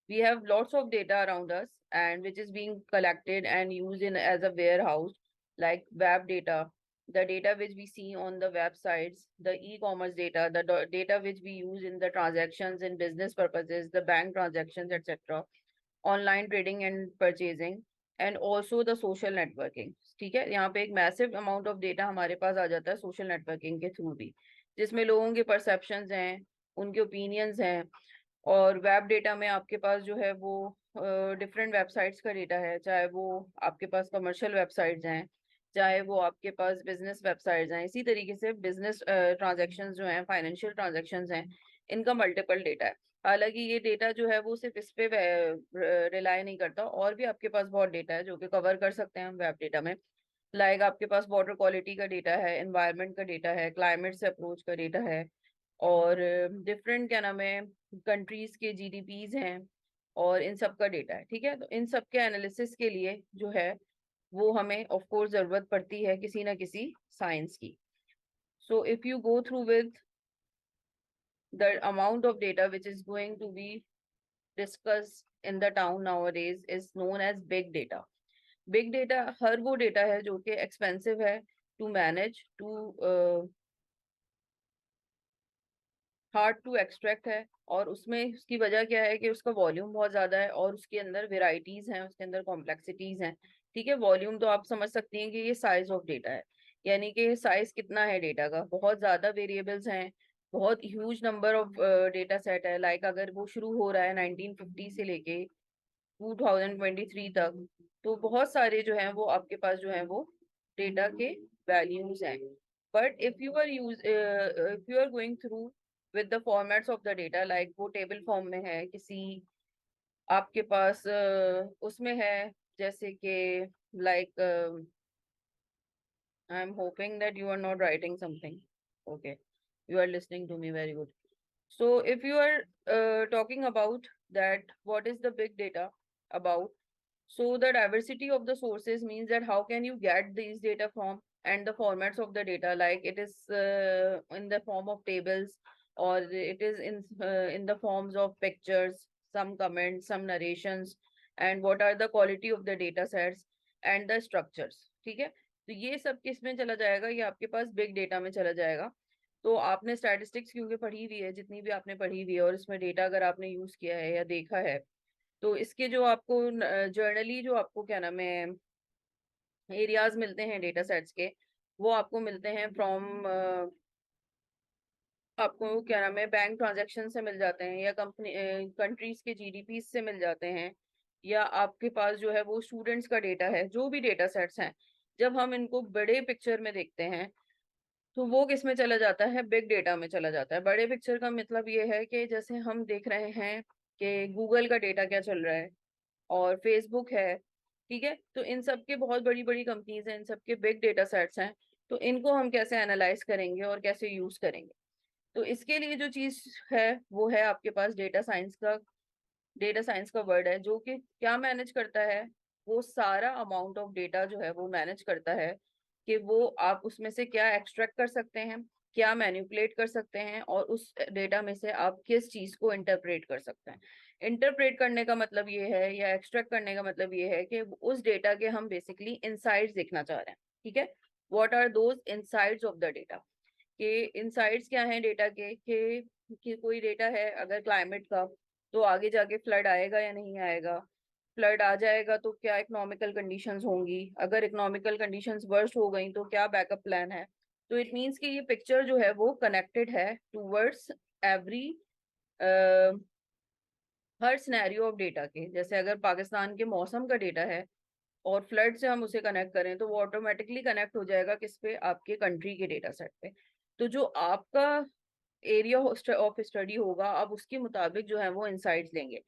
we have lots of data around us and which is being collected and used in as a warehouse, like web data, the data which we see on the websites, the e-commerce data, the data which we use in the transactions in business purposes, the bank transactions, etc., online trading and purchasing, and also the social networking. ठीक है, यहाँ पे एक massive amount of data हमारे पास आ जाता है social networking के through भी, जिसमें लोगों के परसेप्शंस हैं, उनके ओपिनियंस हैं। और वेब डेटा में आपके पास जो है वो डिफरेंट वेबसाइट्स का डेटा है, चाहे वो आपके पास कमर्शियल वेबसाइट्स हैं, चाहे वो आपके पास बिजनेस वेबसाइट्स हैं। इसी तरीके से बिजनेस ट्रांजेक्शन्स जो हैं, फाइनेंशियल ट्रांजेक्शन्स हैं, इनका मल्टीपल डेटा है। हालांकि ये डेटा जो है वो सिर्फ इस पे रिलाई नहीं करता, और भी आपके पास बहुत डेटा है जो कि कवर कर सकते हैं हम वेब डेटा में। लाइक आपके पास वाटर क्वालिटी का डेटा है, एनवायरनमेंट का डेटा है, क्लाइमेट से अप्रोच का डेटा है, और डिफरेंट क्या नाम है कंट्रीज के जीडीपीज हैं, और इन सब का डेटा है। ठीक है, तो इन सब के एनालिसिस के लिए जो है वो हमें ऑफ कोर्स जरूरत पड़ती है किसी ना किसी साइंस की। So if you go through with the amount of data which is going to be discussed in the town nowadays is known as big data. Big data हर वो डेटा है जो कि एक्सपेंसिव है to manage, too hard to extract है, और उसमें उसकी वजह क्या है कि उसका वॉल्यूम बहुत ज्यादा है, और उसके अंदर वेराइटीज हैं, उसके अंदर कॉम्प्लेक्सिटीज हैं। ठीक है, वॉल्यूम तो आप समझ सकती हैं कि ये साइज ऑफ डेटा है, यानी कि साइज कितना है डेटा का, बहुत ज्यादा वेरिएबल्स हैं, बहुत huge number of data set है। लाइक अगर वो शुरू हो रहा है 1950 से लेके 2023 तक, तो बहुत सारे जो हैं वो आपके पास जो हैं वो डेटा के वैल्यूज हैं। But if you are going through with the formats of the data, like वो टेबल फॉर्म में है, किसी आपके पास उसमें है, जैसे कि like I am hoping that you are not writing something, okay, you are listening to me, very good. So if you are talking about that, what is the big data about? So the diversity of the sources means that how can you get these data from, and the formats of the data, like it is in the form of tables, or it is in the forms of pictures, some comments, some narrations, and what are the quality of the data sets and the structures। ठीक है, तो ये सब किस में चला जाएगा, ये आपके पास बिग डेटा में चला जाएगा। तो आपने स्टैटिस्टिक्स क्योंकि पढ़ी हुई है, जितनी भी आपने पढ़ी हुई है, और इसमें डेटा अगर आपने यूज किया है या देखा है, तो इसके जो आपको जर्नली जो आपको क्या नाम है एरियाज मिलते हैं डेटा सेट्स के, वो आपको मिलते हैं फ्रॉम आपको क्या नाम है बैंक ट्रांजैक्शन से मिल जाते हैं, या कंपनी कंट्रीज के जीडीपी से मिल जाते हैं, या आपके पास जो है वो स्टूडेंट्स का डेटा है। जो भी डेटा सेट्स हैं, जब हम इनको बड़े पिक्चर में देखते हैं, तो वो किस में चला जाता है, बिग डेटा में चला जाता है। बड़े पिक्चर का मतलब ये है कि जैसे हम देख रहे हैं कि गूगल का डेटा क्या चल रहा है, और फेसबुक है। ठीक है, तो इन सब के बहुत बड़ी बड़ी कंपनीज हैं, इन सब के बिग डेटा सेट्स हैं, तो इनको हम कैसे एनालाइज करेंगे और कैसे यूज करेंगे? तो इसके लिए जो चीज है वो है आपके पास डेटा साइंस का। डेटा साइंस का वर्ड है जो कि क्या मैनेज करता है, वो सारा अमाउंट ऑफ डेटा जो है वो मैनेज करता है, कि वो आप उसमें से क्या एक्सट्रैक्ट कर सकते हैं, क्या मैनिपुलेट कर सकते हैं, और उस डेटा में से आप किस चीज को इंटरप्रेट कर सकते हैं। इंटरप्रेट करने का मतलब ये है, या एक्सट्रैक्ट करने का मतलब ये है कि उस डेटा के हम बेसिकली इनसाइट्स देखना चाह रहे हैं। ठीक है, what are those insights of the data, कि इनसाइट्स क्या हैं डेटा के, कि कोई डेटा है अगर क्लाइमेट का, तो आगे जाके फ्लड आएगा या नहीं आएगा, फ्लड आ जाएगा तो क्या इकोनॉमिकल कंडीशंस होंगी, अगर इकोनॉमिकल कंडीशंस वर्स्ट हो गई तो क्या बैकअप प्लान है। तो इट मीन्स कि ये पिक्चर जो है वो कनेक्टेड है towards every her scenario of data के। जैसे अगर पाकिस्तान के मौसम का डेटा है और फ्लड से हम उसे कनेक्ट करें, तो वो ऑटोमेटिकली कनेक्ट हो जाएगा किस पे, आपके कंट्री के डेटा सेट पे। तो जो आपका एरिया ऑफ स्टडी होगा, आप उसके मुताबिक जो है वो इंसाइट्स लेंगे।